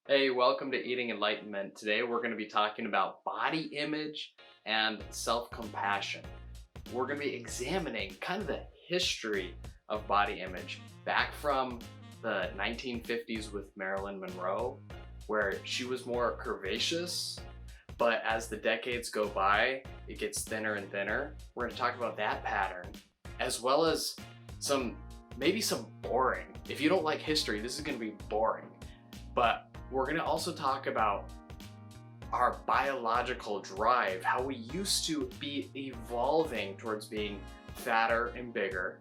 Hey, welcome to Eating Enlightenment. Today we're going to be talking about body image and self compassion. We're going to be examining kind of the history of body image back from the 1950s with Marilyn Monroe, where she was more curvaceous, but as the decades go by, it gets thinner and thinner. We're going to talk about that pattern, as well as maybe some boring. If you don't like history, this is going to be boring. But we're going to also talk about our biological drive, how we used to be evolving towards being fatter and bigger,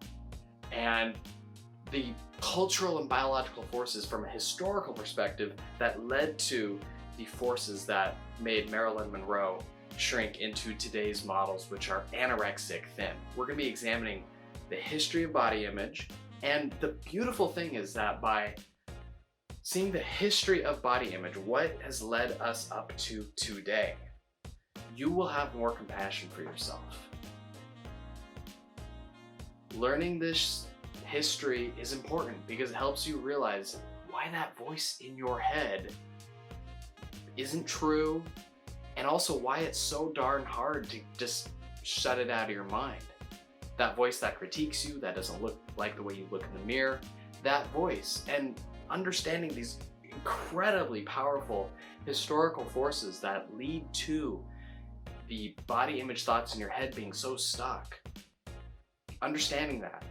and the cultural and biological forces from a historical perspective that led to the forces that made Marilyn Monroe shrink into today's models, which are anorexic thin. We're going to be examining the history of body image, and the beautiful thing is that by seeing the history of body image, what has led us up to today, you will have more compassion for yourself. Learning this history is important because it helps you realize why that voice in your head isn't true, and also why it's so darn hard to just shut it out of your mind. That voice that critiques you, that doesn't look like the way you look in the mirror, that voice, and understanding these incredibly powerful historical forces that lead to the body image thoughts in your head being so stuck. Understanding that.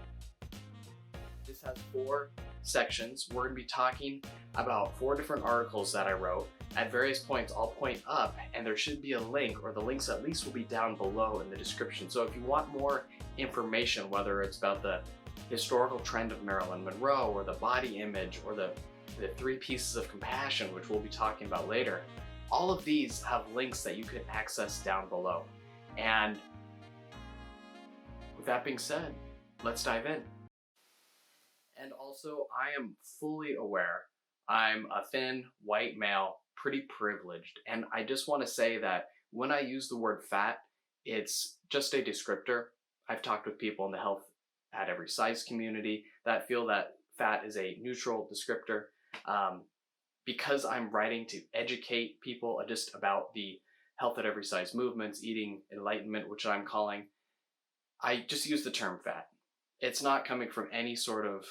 This has 4 sections. We're going to be talking about 4 different articles that I wrote. At various points, I'll point up and there should be a link, or the links at least will be down below in the description. So if you want more information, whether it's about the historical trend of Marilyn Monroe, or the body image, or the 3 pieces of compassion, which we'll be talking about later, all of these have links that you can access down below. And with that being said, let's dive in. And also, I am fully aware I'm a thin, white male, pretty privileged, and I just want to say that when I use the word fat, it's just a descriptor. I've talked with people in the health at every size community that feel that fat is a neutral descriptor. Because I'm writing to educate people just about the health at every size movements, eating enlightenment, which I'm calling, I just use the term fat. It's not coming from any sort of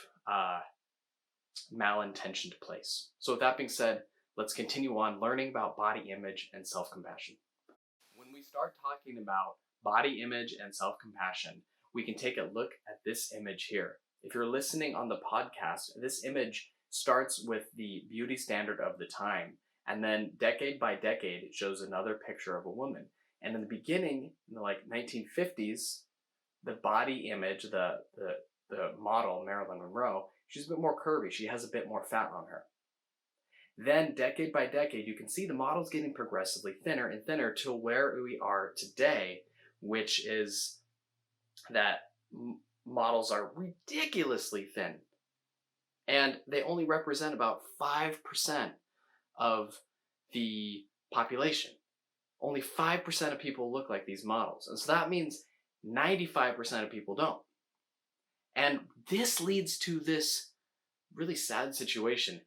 malintentioned place. So with that being said, let's continue on learning about body image and self-compassion. When we start talking about body image and self-compassion, we can take a look at this image here. If you're listening on the podcast, this image starts with the beauty standard of the time, and then decade by decade, it shows another picture of a woman. And in the beginning, in the 1950s, the body image, the model, Marilyn Monroe, she's a bit more curvy. She has a bit more fat on her. Then decade by decade, you can see the model's getting progressively thinner and thinner to where we are today, which is that models are ridiculously thin. And they only represent about 5% of the population. Only 5% of people look like these models. And so that means 95% of people don't. And this leads to this really sad situation.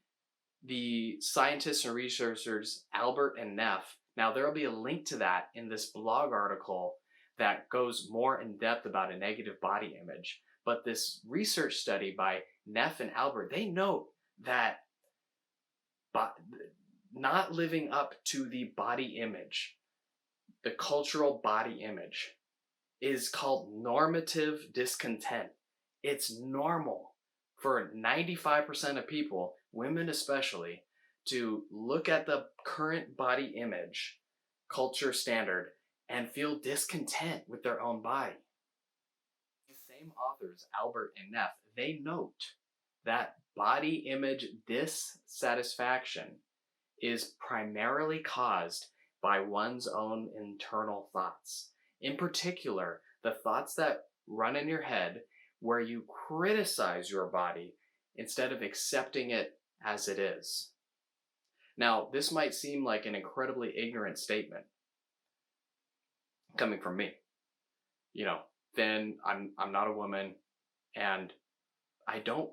The scientists and researchers, Albert and Neff, now there will be a link to that in this blog article that goes more in depth about a negative body image. But this research study by Neff and Albert, they note that not living up to the body image, the cultural body image, is called normative discontent. It's normal for 95% of people, women especially, to look at the current body image, culture standard, and feel discontent with their own body. The same authors, Albert and Neff, they note that body image dissatisfaction is primarily caused by one's own internal thoughts. In particular, the thoughts that run in your head where you criticize your body instead of accepting it as it is. Now, this might seem like an incredibly ignorant statement coming from me. You know, thin, I'm not a woman, and I don't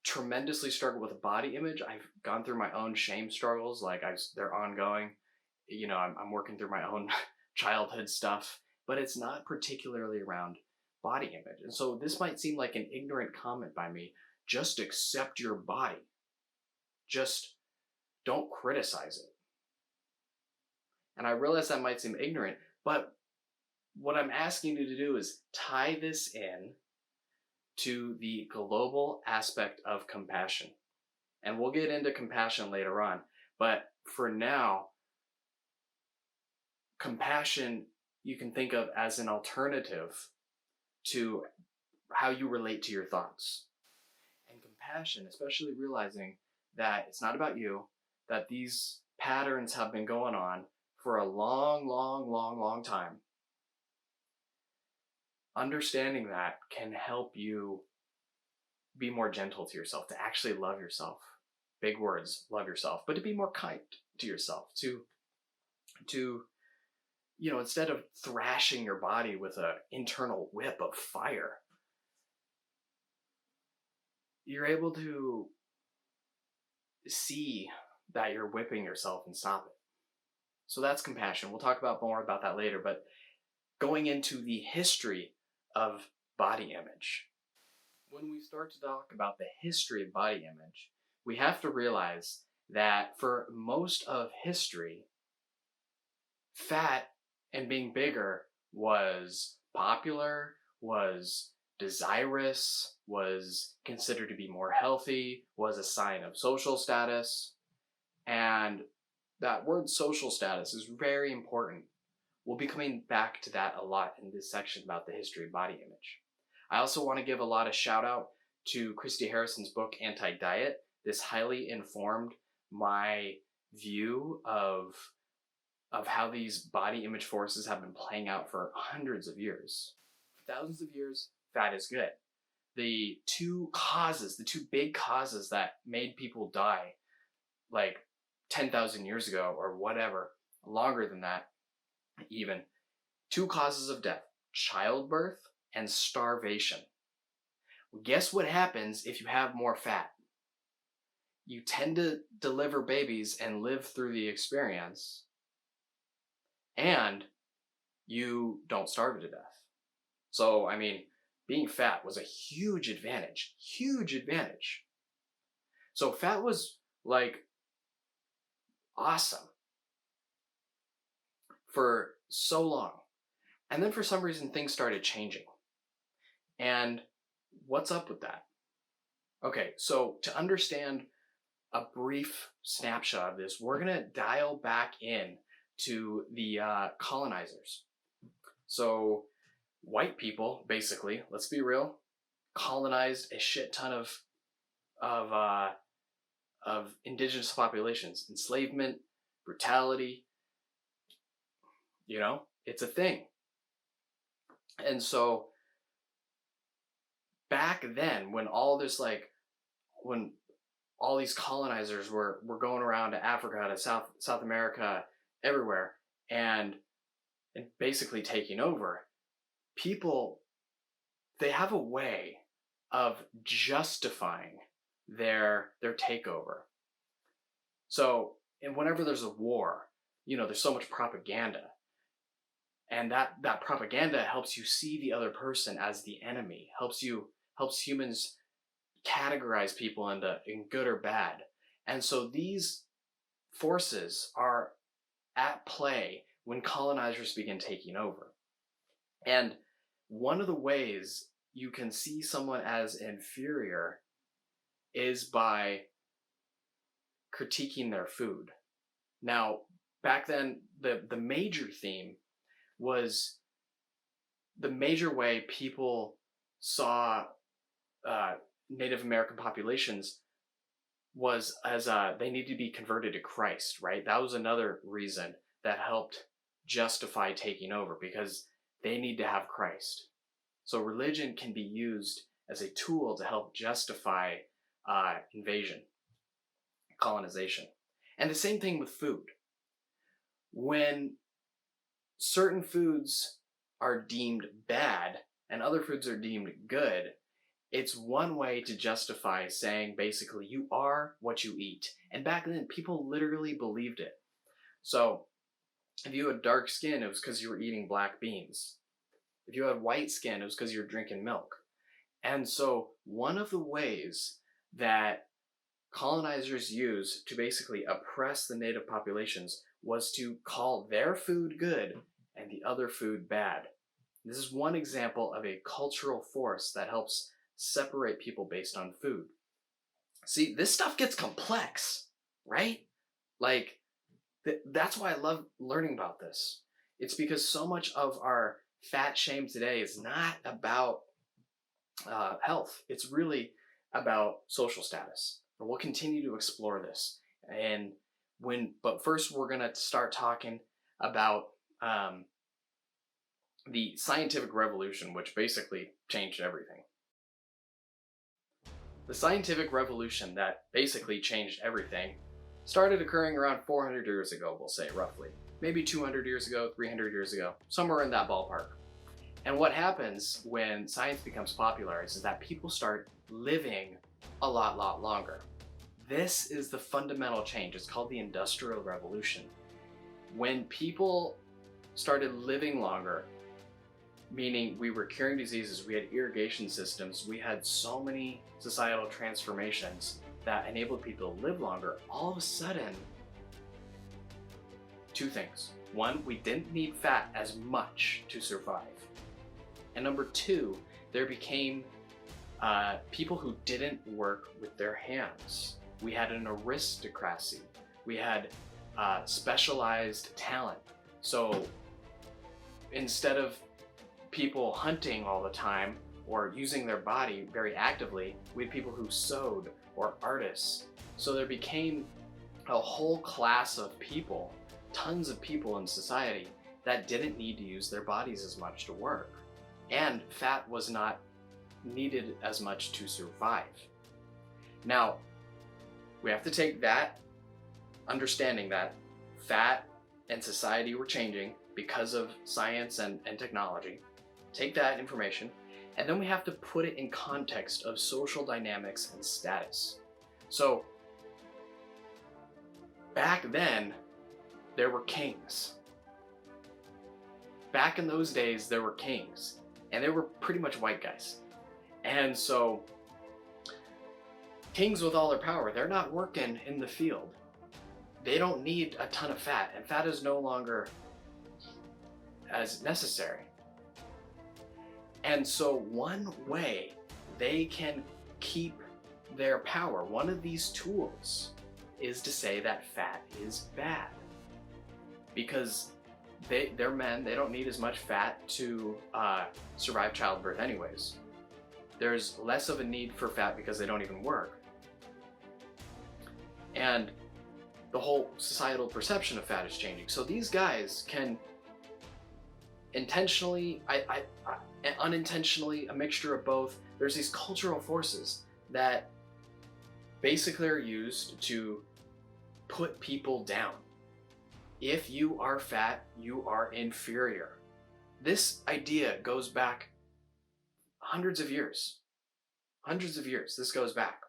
tremendously struggle with body image. I've gone through my own shame struggles, like they're ongoing. You know, I'm working through my own childhood stuff, but it's not particularly around body image. And so this might seem like an ignorant comment by me. Just accept your body. Just don't criticize it. And I realize that might seem ignorant, but what I'm asking you to do is tie this in to the global aspect of compassion. And we'll get into compassion later on. But for now, compassion you can think of as an alternative to how you relate to your thoughts. And compassion, especially realizing that it's not about you, that these patterns have been going on for a long time. Understanding that can help you be more gentle to yourself, to actually love yourself. Big words, love yourself, but to be more kind to yourself, to you know, instead of thrashing your body with an internal whip of fire, you're able to see that you're whipping yourself and stop it. So that's compassion. We'll talk about more about that later, but going into the history of body image. When we start to talk about the history of body image, we have to realize that for most of history, fat and being bigger was popular, was desirous, was considered to be more healthy, was a sign of social status. And that word social status is very important. We'll be coming back to that a lot in this section about the history of body image. I also want to give a lot of shout out to Christy Harrison's book, Anti-Diet. This highly informed my view of how these body image forces have been playing out for hundreds of years. For thousands of years, fat is good. The two big causes that made people die, like 10,000 years ago or whatever, longer than that even, two causes of death: childbirth and starvation. Guess what happens if you have more fat? You tend to deliver babies and live through the experience, and you don't starve to death. So, I mean, being fat was a huge advantage. Huge advantage. So fat was like awesome for so long. And then for some reason things started changing. And what's up with that? Okay, so to understand a brief snapshot of this, we're gonna dial back in to the colonizers. So white people, basically, let's be real, colonized a shit ton of indigenous populations. Enslavement, brutality, you know, it's a thing. And so back then, when all this when all these colonizers were going around to Africa, to South America, everywhere, and basically taking over, people, they have a way of justifying their takeover. So, and whenever there's a war, you know, there's so much propaganda. And that propaganda helps you see the other person as the enemy, helps humans categorize people in good or bad. And so these forces are at play when colonizers begin taking over. And one of the ways you can see someone as inferior is by critiquing their food. Now, back then, the major theme was, the major way people saw Native American populations was as they needed to be converted to Christ, right? That was another reason that helped justify taking over, because they need to have Christ. So religion can be used as a tool to help justify invasion, colonization. And the same thing with food. When certain foods are deemed bad and other foods are deemed good, It's one way to justify saying basically you are what you eat. And back then, people literally believed it. So if you had dark skin, it was because you were eating black beans. If you had white skin, it was because you were drinking milk. And so one of the ways that colonizers used to basically oppress the native populations was to call their food good and the other food bad. This is one example of a cultural force that helps separate people based on food. See, this stuff gets complex, right? Like, that's why I love learning about this. It's because so much of our fat shame today is not about health. It's really about social status. And we'll continue to explore this. But first we're gonna start talking about the scientific revolution, which basically changed everything. The scientific revolution that basically changed everything started occurring around 400 years ago, we'll say roughly. Maybe 200 years ago, 300 years ago, somewhere in that ballpark. And what happens when science becomes popularized is that people start living a lot longer. This is the fundamental change. It's called the Industrial Revolution. When people started living longer, meaning we were curing diseases, we had irrigation systems, we had so many societal transformations that enabled people to live longer, all of a sudden, two things. One, we didn't need fat as much to survive. And number two, there became people who didn't work with their hands. We had an aristocracy. We had specialized talent. So instead of people hunting all the time or using their body very actively, we had people who sewed or artists. So there became a whole class of people, tons of people in society that didn't need to use their bodies as much to work. And fat was not needed as much to survive. Now, we have to take that understanding that fat and society were changing because of science and technology. Take that information, and then we have to put it in context of social dynamics and status. So, back then, there were kings. Back in those days, there were kings, and they were pretty much white guys. And so, kings with all their power, they're not working in the field. They don't need a ton of fat, and fat is no longer as necessary. And so one way they can keep their power, one of these tools, is to say that fat is bad. Because they're men, they don't need as much fat to survive childbirth anyways. There's less of a need for fat because they don't even work. And the whole societal perception of fat is changing. So these guys can intentionally, unintentionally, a mixture of both. There's these cultural forces that basically are used to put people down. If you are fat, you are inferior. This idea goes back hundreds of years. Hundreds of years, this goes back.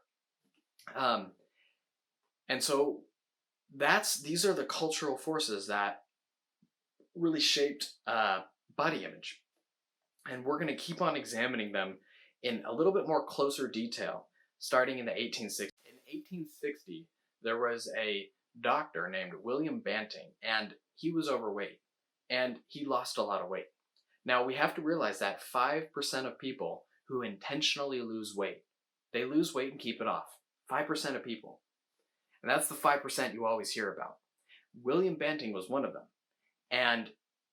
And so these are the cultural forces that really shaped body image. And we're going to keep on examining them in a little bit more closer detail, starting in the 1860s. In 1860, there was a doctor named William Banting, and he was overweight, and he lost a lot of weight. Now, we have to realize that 5% of people who intentionally lose weight, they lose weight and keep it off. 5% of people. And that's the 5% you always hear about. William Banting was one of them. And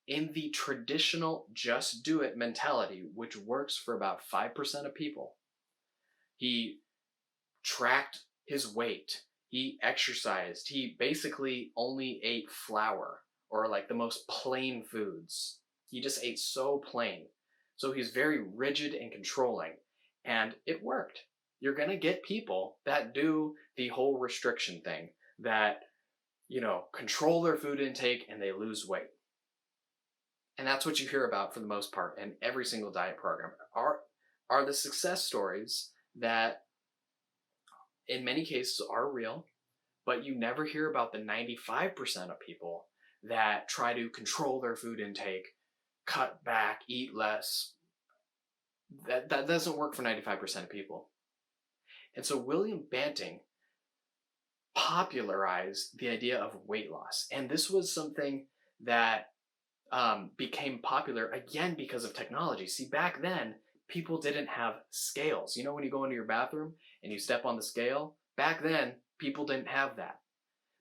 in the traditional just do it mentality, which works for about 5% of people, he tracked his weight, he exercised, he basically only ate flour or like the most plain foods. He just ate so plain. So he's very rigid and controlling, and it worked. You're gonna get people that do the whole restriction thing, that, control their food intake and they lose weight. And that's what you hear about for the most part in every single diet program. are the success stories that in many cases are real, but you never hear about the 95% of people that try to control their food intake, cut back, eat less. That doesn't work for 95% of people. And so William Banting popularized the idea of weight loss. And this was something that became popular again because of technology. See, back then, people didn't have scales. You know, when you go into your bathroom and you step on the scale, back then, people didn't have that.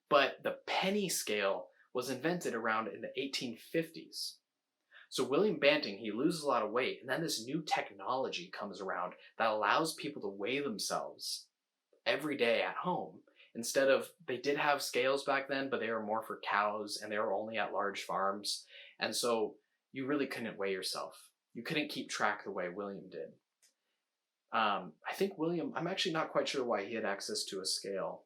But the penny scale was invented around in the 1850s. So William Banting, he loses a lot of weight, and then this new technology comes around that allows people to weigh themselves every day at home. Instead of, they did have scales back then, but they were more for cows and they were only at large farms. And so you really couldn't weigh yourself. You couldn't keep track the way William did. I think William, I'm actually not quite sure why he had access to a scale.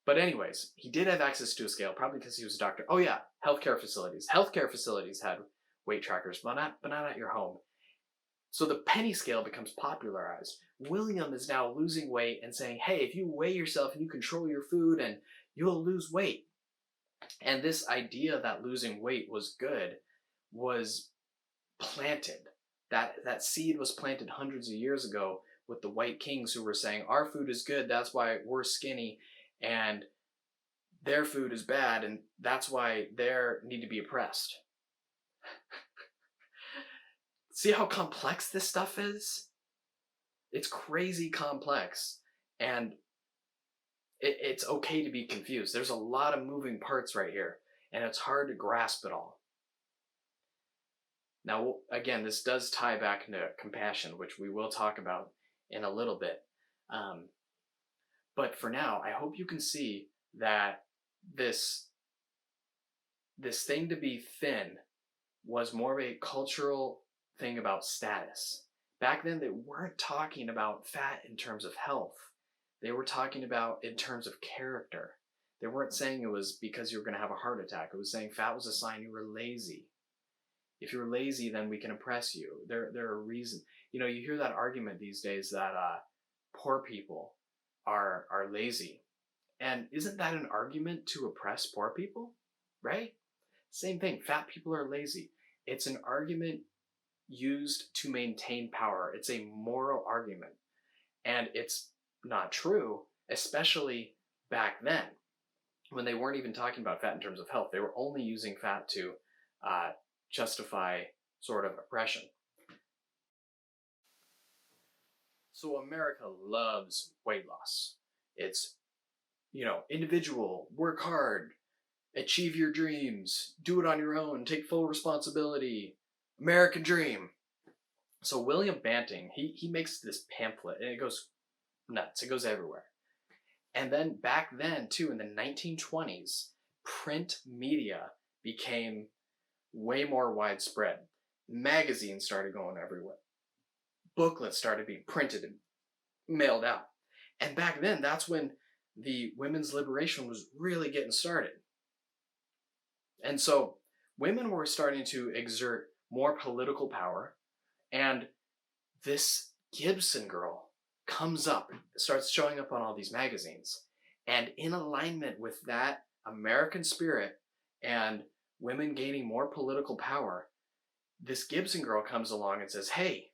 But anyways, he did have access to a scale, probably because he was a doctor. Oh yeah, healthcare facilities. Healthcare facilities had weight trackers, but not at your home. So the penny scale becomes popularized. William is now losing weight and saying, hey, if you weigh yourself and you control your food, and you'll lose weight. And this idea that losing weight was good was planted. That seed was planted hundreds of years ago with the white kings who were saying, our food is good, that's why we're skinny, and their food is bad, and that's why they need to be oppressed. See how complex this stuff is? It's crazy complex, and it's okay to be confused. There's a lot of moving parts right here, and it's hard to grasp it all. Now, again, this does tie back into compassion, which we will talk about in a little bit. But for now, I hope you can see that this thing to be thin was more of a cultural thing about status. Back then, they weren't talking about fat in terms of health. They were talking about in terms of character. They weren't saying it was because you were going to have a heart attack. It was saying fat was a sign you were lazy. If you're lazy, then we can oppress you. There are reasons. You know, you hear that argument these days that poor people are lazy. And isn't that an argument to oppress poor people? Right? Same thing. Fat people are lazy. It's an argument used to maintain power. It's a moral argument. And it's not true, especially back then, when they weren't even talking about fat in terms of health. They were only using fat to justify sort of oppression. So America loves weight loss. It's, individual, work hard, achieve your dreams, do it on your own, take full responsibility, American dream. So William Banting, he makes this pamphlet, and it goes nuts. It goes everywhere. And then back then, too, in the 1920s, print media became way more widespread. Magazines started going everywhere. Booklets started being printed and mailed out. And back then, that's when the women's liberation was really getting started. And so women were starting to exert more political power, and this Gibson girl comes up, starts showing up on all these magazines. And in alignment with that American spirit and women gaining more political power, this Gibson girl comes along and says, hey,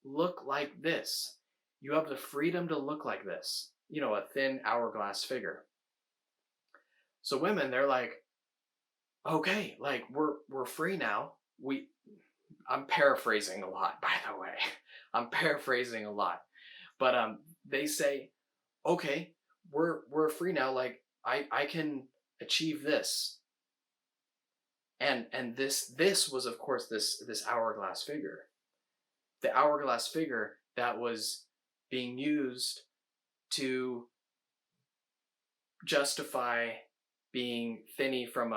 look like this. You have the freedom to look like this. A thin hourglass figure. So women, they're like, okay, like we're free now. I'm paraphrasing a lot, by the way. I'm paraphrasing a lot. But they say, okay, we're free now. Like I can achieve this. And this was, of course, this hourglass figure. The hourglass figure that was being used to justify being thinny from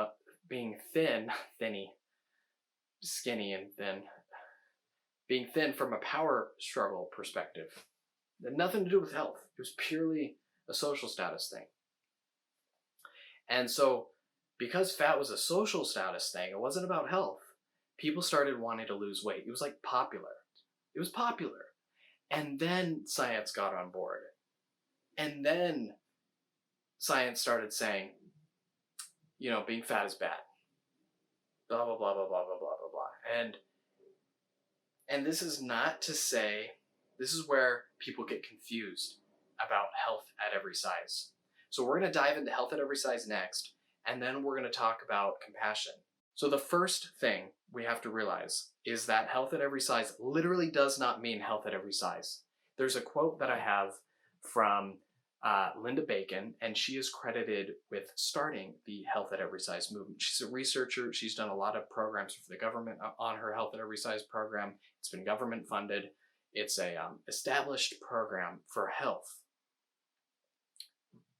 being thin, skinny and thin, being thin from a power struggle perspective. It had nothing to do with health. It was purely a social status thing. And so, because fat was a social status thing, it wasn't about health, people started wanting to lose weight. It was like popular. It was popular. And then science got on board. And then science started saying, being fat is bad. Blah, blah, blah, blah, blah, blah, blah, blah, blah. And this is not to say, this is where people get confused about health at every size. So we're going to dive into health at every size next, and then we're going to talk about compassion. So the first thing we have to realize is that health at every size literally does not mean health at every size. There's a quote that I have from Linda Bacon, and she is credited with starting the Health at Every Size movement. She's a researcher. She's done a lot of programs for the government on her Health at Every Size program. It's been government funded. It's a established program for health.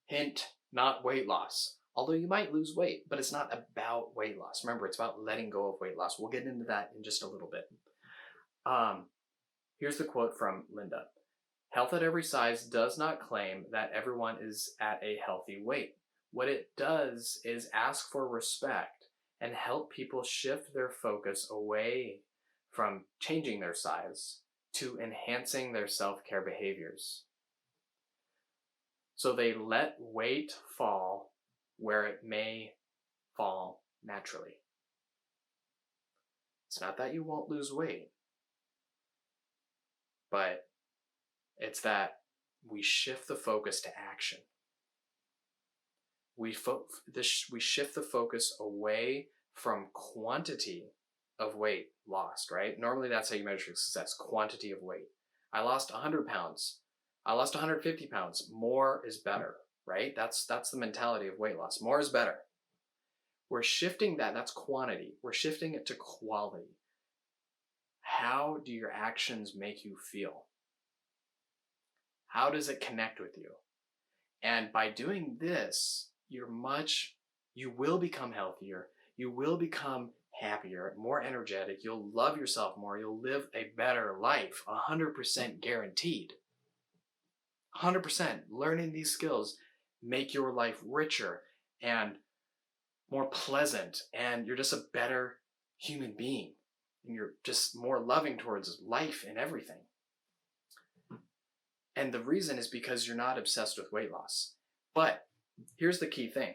Hint, not weight loss. Although you might lose weight, but it's not about weight loss. Remember, it's about letting go of weight loss. We'll get into that in just a little bit. Here's the quote from Linda. Health at every size does not claim that everyone is at a healthy weight. What it does is ask for respect and help people shift their focus away from changing their size to enhancing their self-care behaviors. So they let weight fall where it may fall naturally. It's not that you won't lose weight, but it's that we shift the focus to action. We shift the focus away from quantity of weight lost, right? Normally that's how you measure success, quantity of weight. I lost 100 pounds. I lost 150 pounds. More is better, right? That's the mentality of weight loss. More is better. We're shifting that's quantity. We're shifting it to quality. How do your actions make you feel? How does it connect with you? And by doing this, you will become healthier. You will become happier, more energetic. You'll love yourself more. You'll live a better life, 100% guaranteed. 100%. Learning these skills make your life richer and more pleasant, and you're just a better human being. And you're just more loving towards life and everything. And the reason is because you're not obsessed with weight loss. But here's the key thing,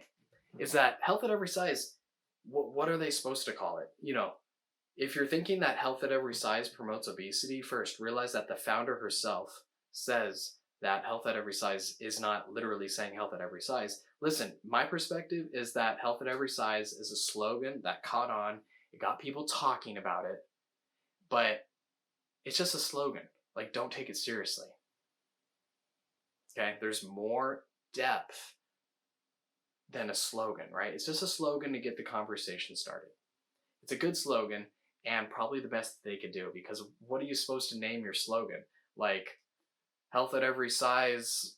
is that health at every size, what are they supposed to call it? If you're thinking that health at every size promotes obesity, first realize that the founder herself says that health at every size is not literally saying health at every size. Listen, my perspective is that health at every size is a slogan that caught on. It got people talking about it, but it's just a slogan. Like, don't take it seriously. Okay, there's more depth than a slogan, right? It's just a slogan to get the conversation started. It's a good slogan and probably the best they could do, because what are you supposed to name your slogan? Like, health at every size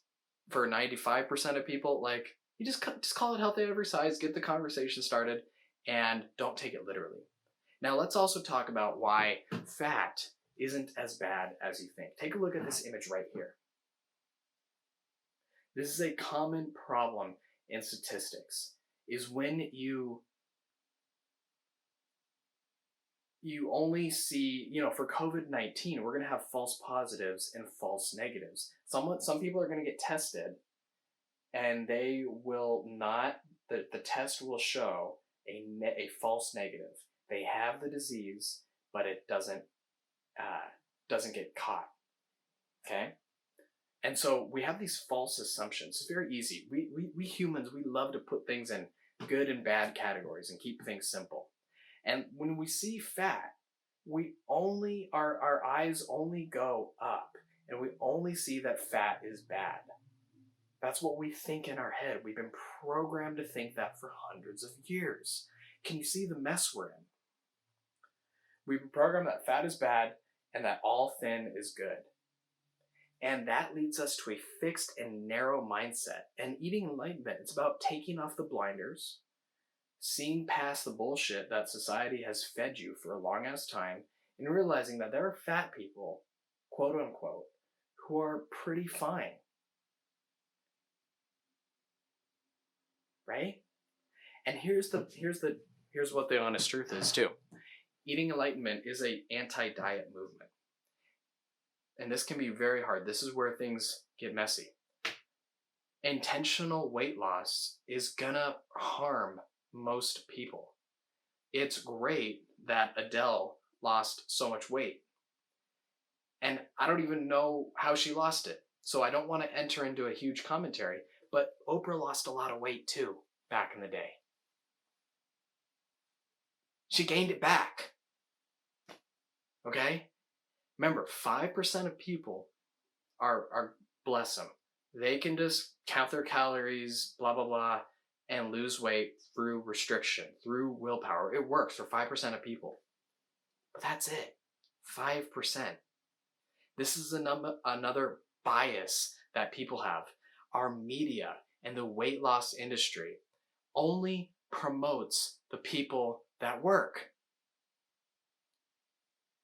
for 95% of people? Like, you just call it health at every size, get the conversation started, and don't take it literally. Now let's also talk about why fat isn't as bad as you think. Take a look at this image right here. This is a common problem in statistics, is when you only see, for COVID-19, we're going to have false positives and false negatives. Some people are going to get tested and they will not, the test will show a false negative. They have the disease, but it doesn't get caught. Okay? And so we have these false assumptions. It's very easy. We humans, we love to put things in good and bad categories and keep things simple. And when we see fat, our eyes only go up, and we only see that fat is bad. That's what we think in our head. We've been programmed to think that for hundreds of years. Can you see the mess we're in? We've been programmed that fat is bad and that all thin is good. And that leads us to a fixed and narrow mindset. And eating enlightenment, it's about taking off the blinders, seeing past the bullshit that society has fed you for a long ass time, and realizing that there are fat people, quote unquote, who are pretty fine. Right? And here's what the honest truth is too. Eating enlightenment is an anti-diet movement. and this can be very hard, this is where things get messy. Intentional weight loss is gonna harm most people. It's great that Adele lost so much weight. And I don't even know how she lost it. So I don't want to enter into a huge commentary, but Oprah lost a lot of weight too back in the day. She gained it back. Okay? Remember, 5% of people are bless them. They can just count their calories, blah, blah, blah, and lose weight through restriction, through willpower. It works for 5% of people. But that's it. 5%. This is another bias that people have. Our media and the weight loss industry only promotes the people that work.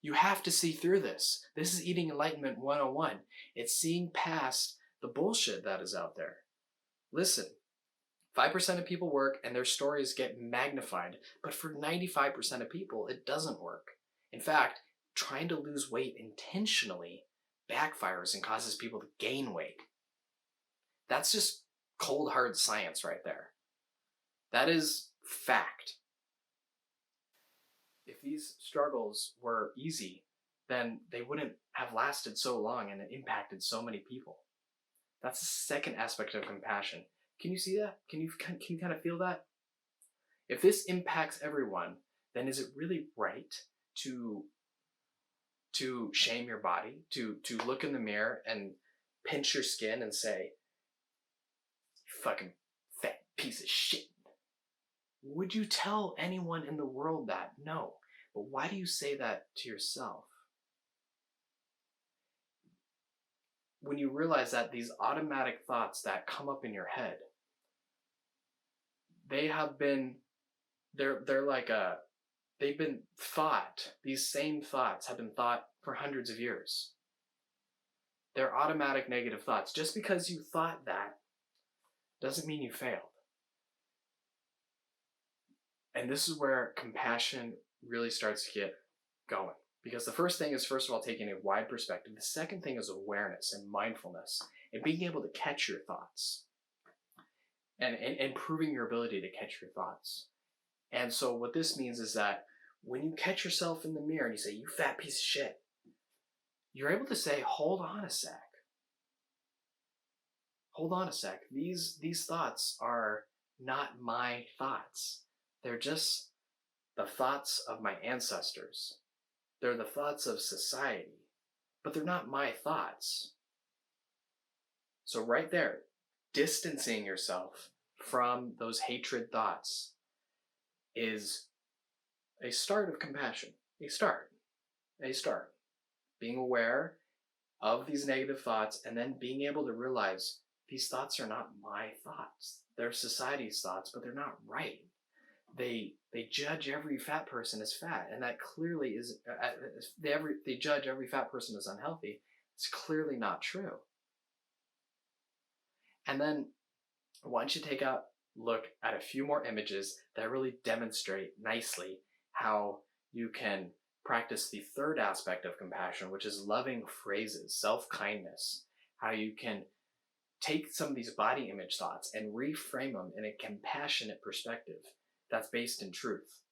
You have to see through this. This is Eating Enlightenment 101. It's seeing past the bullshit that is out there. Listen, 5% of people work and their stories get magnified, but for 95% of people, it doesn't work. In fact, trying to lose weight intentionally backfires and causes people to gain weight. That's just cold hard science right there. That is fact. If these struggles were easy, then they wouldn't have lasted so long and impacted so many people. That's the second aspect of compassion. Can you see that? Can you kind of feel that? If this impacts everyone, then is it really right to shame your body, to look in the mirror and pinch your skin and say, "You fucking fat piece of shit"? Would you tell anyone in the world that? No. But why do you say that to yourself? When you realize that these automatic thoughts that come up in your head, they've been thought, these same thoughts have been thought for hundreds of years. They're automatic negative thoughts. Just because you thought that doesn't mean you failed. And this is where compassion really starts to get going. Because the first thing is, first of all, taking a wide perspective. The second thing is awareness and mindfulness and being able to catch your thoughts and improving your ability to catch your thoughts. And so what this means is that when you catch yourself in the mirror and you say, "You fat piece of shit," you're able to say, "Hold on a sec. Hold on a sec. These thoughts are not my thoughts. They're just the thoughts of my ancestors. They're the thoughts of society, but they're not my thoughts." So right there, distancing yourself from those hatred thoughts is a start of compassion. A start. Being aware of these negative thoughts and then being able to realize these thoughts are not my thoughts. They're society's thoughts, but they're not right. They judge every fat person as fat, and that clearly is they judge every fat person as unhealthy. It's clearly not true. And then once you take a look at a few more images that really demonstrate nicely how you can practice the third aspect of compassion, which is loving phrases, self-kindness, how you can take some of these body image thoughts and reframe them in a compassionate perspective that's based in truth.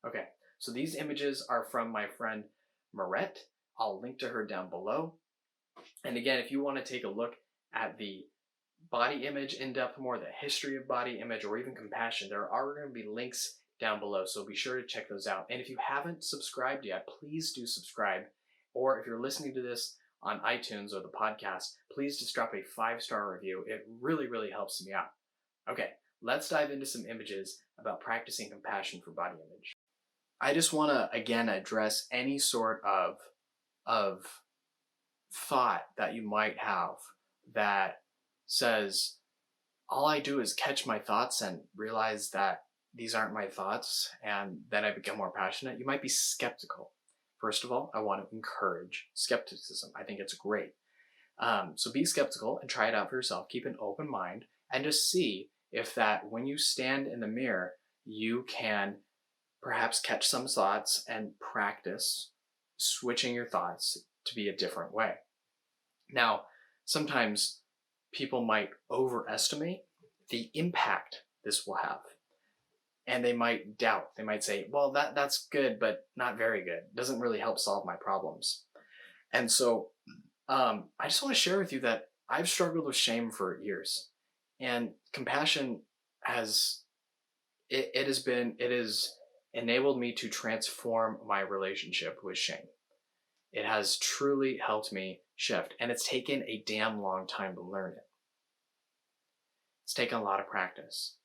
Okay, so these images are from my friend Marette. I'll link to her down below. And again, if you want to take a look at the body image in depth more, the history of body image, or even compassion, there are going to be links down below, so be sure to check those out. And if you haven't subscribed yet, please do subscribe. Or if you're listening to this on iTunes or the podcast, please just drop a 5-star review. It really, really helps me out. Okay, let's dive into some images about practicing compassion for body image. I just want to, again, address any sort of thought that you might have that says, all I do is catch my thoughts and realize that these aren't my thoughts, and then I become more passionate. You might be skeptical. First of all, I want to encourage skepticism. I think it's great. So be skeptical and try it out for yourself. Keep an open mind and just see if that when you stand in the mirror, you can perhaps catch some thoughts and practice switching your thoughts, to be a different way. Now, sometimes people might overestimate the impact this will have. And they might doubt. They might say, well, that's good, but not very good. It doesn't really help solve my problems. And so I just want to share with you that I've struggled with shame for years. And compassion has it has enabled me to transform my relationship with shame. It has truly helped me shift, and it's taken a damn long time to learn it. It's taken a lot of practice.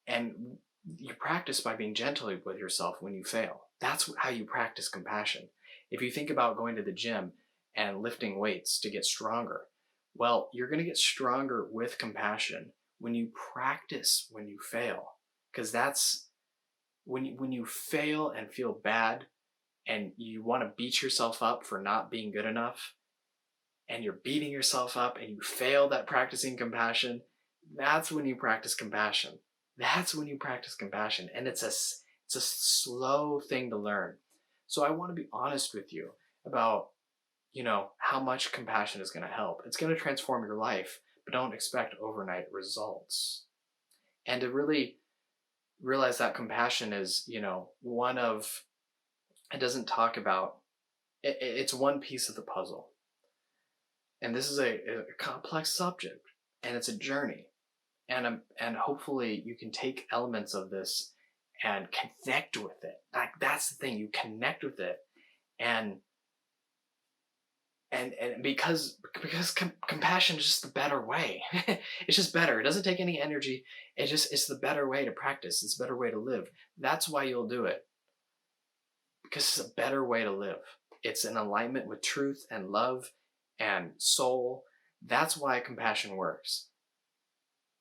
And you practice by being gentle with yourself when you fail. That's how you practice compassion. If you think about going to the gym and lifting weights to get stronger, well, you're going to get stronger with compassion when you practice when you fail. Because that's when you fail and feel bad and you want to beat yourself up for not being good enough, and you're beating yourself up and you failed at practicing compassion, that's when you practice compassion. That's when you practice compassion. And it's a slow thing to learn. So I want to be honest with you about, how much compassion is going to help. It's going to transform your life, but don't expect overnight results. And to really realize that compassion is, one of, it doesn't talk about, it's one piece of the puzzle. And this is a complex subject, and it's a journey. And hopefully you can take elements of this and connect with it. Like, that's the thing, you connect with it, and because compassion is just the better way. It's just better. It doesn't take any energy. It's the better way to practice. It's a better way to live. That's why you'll do it, because it's a better way to live. It's in alignment with truth and love and soul. That's why compassion works.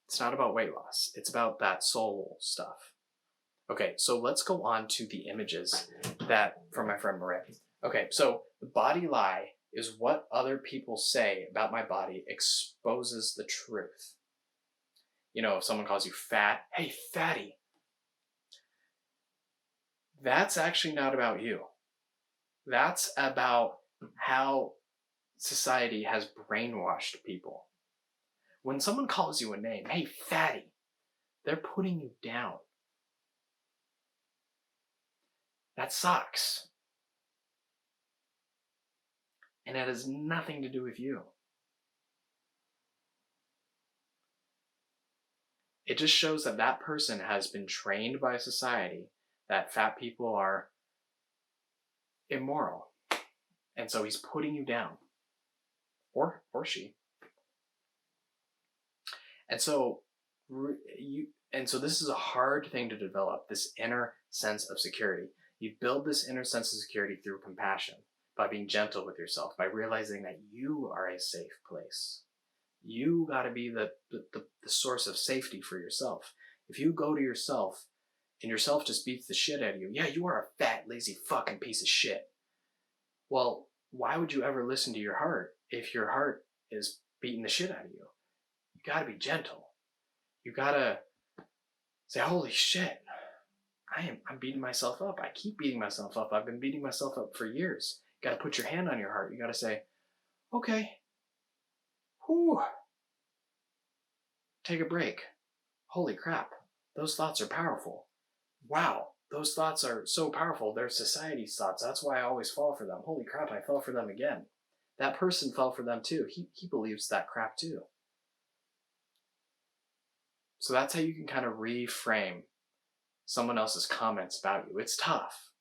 It's not about weight loss. It's about that soul stuff. Okay, so let's go on to the images that from my friend Maria. Okay, so the body lie is what other people say about my body exposes the truth. If someone calls you fat, hey, fatty. That's actually not about you. That's about how society has brainwashed people. When someone calls you a name, hey, fatty, they're putting you down. That sucks. And it has nothing to do with you. It just shows that that person has been trained by society that fat people are immoral. And so he's putting you down. Or she. And so this is a hard thing to develop, this inner sense of security. You build this inner sense of security through compassion, by being gentle with yourself, by realizing that you are a safe place. You got to be the source of safety for yourself. If you go to yourself and yourself just beats the shit out of you, yeah, you are a fat, lazy fucking piece of shit. Well, why would you ever listen to your heart if your heart is beating the shit out of you? You got to be gentle. You got to say, holy shit, I'm beating myself up. I keep beating myself up. I've been beating myself up for years. You got to put your hand on your heart. You got to say, okay, whew, take a break. Holy crap, those thoughts are powerful. Wow, those thoughts are so powerful. They're society's thoughts. That's why I always fall for them. Holy crap, I fell for them again. That person fell for them too. He believes that crap too. So that's how you can kind of reframe someone else's comments about you. It's tough,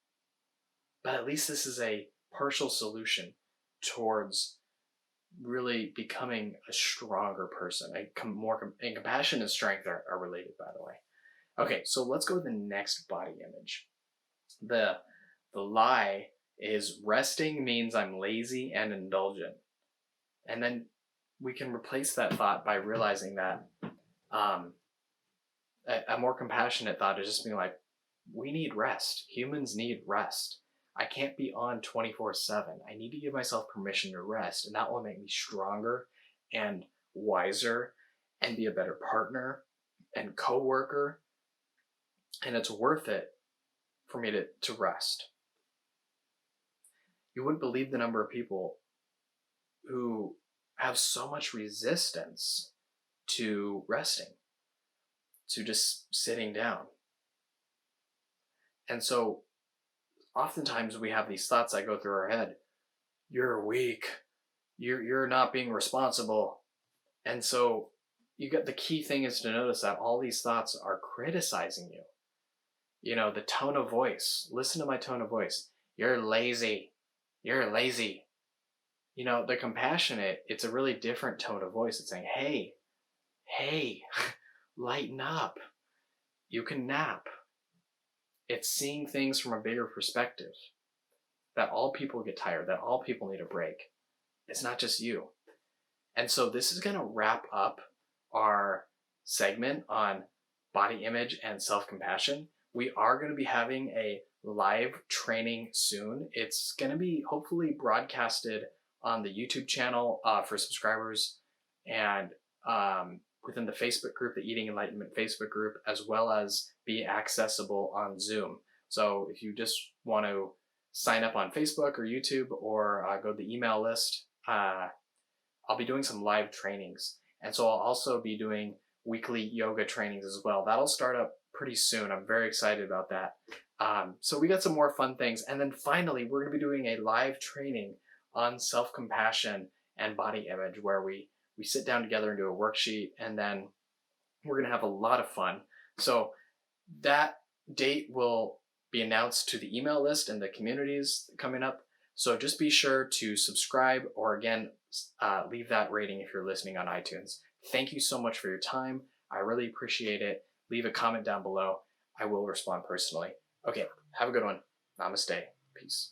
but at least this is a partial solution towards really becoming a stronger person. And compassion and strength are related, by the way. Okay, so let's go to the next body image. The lie is resting means I'm lazy and indulgent. And then we can replace that thought by realizing that a more compassionate thought is just being like, we need rest. Humans need rest. I can't be on 24/7. I need to give myself permission to rest, and that will make me stronger and wiser and be a better partner and co-worker. And it's worth it for me to rest. You wouldn't believe the number of people who have so much resistance to resting, to just sitting down. And so oftentimes we have these thoughts that go through our head. You're weak. You're not being responsible. And so you get the key thing is to notice that all these thoughts are criticizing you. You know, the tone of voice. Listen to my tone of voice. You're lazy. You're lazy. You know, the compassionate, it's a really different tone of voice. It's saying, hey, lighten up. You can nap. It's seeing things from a bigger perspective. That all people get tired, that all people need a break. It's not just you. And so this is going to wrap up our segment on body image and self-compassion. We are going to be having a live training soon. It's going to be hopefully broadcasted on the YouTube channel for subscribers and within the Facebook group, the Eating Enlightenment Facebook group, as well as be accessible on Zoom. So if you just want to sign up on Facebook or YouTube or go to the email list, I'll be doing some live trainings. And so I'll also be doing weekly yoga trainings as well. That'll start up pretty soon. I'm very excited about that. So we got some more fun things. And then finally, we're going to be doing a live training on self-compassion and body image where we sit down together and do a worksheet, and then we're going to have a lot of fun. So that date will be announced to the email list and the communities coming up. So just be sure to subscribe, or again, leave that rating if you're listening on iTunes. Thank you so much for your time. I really appreciate it. Leave a comment down below. I will respond personally. Okay, have a good one. Namaste. Peace.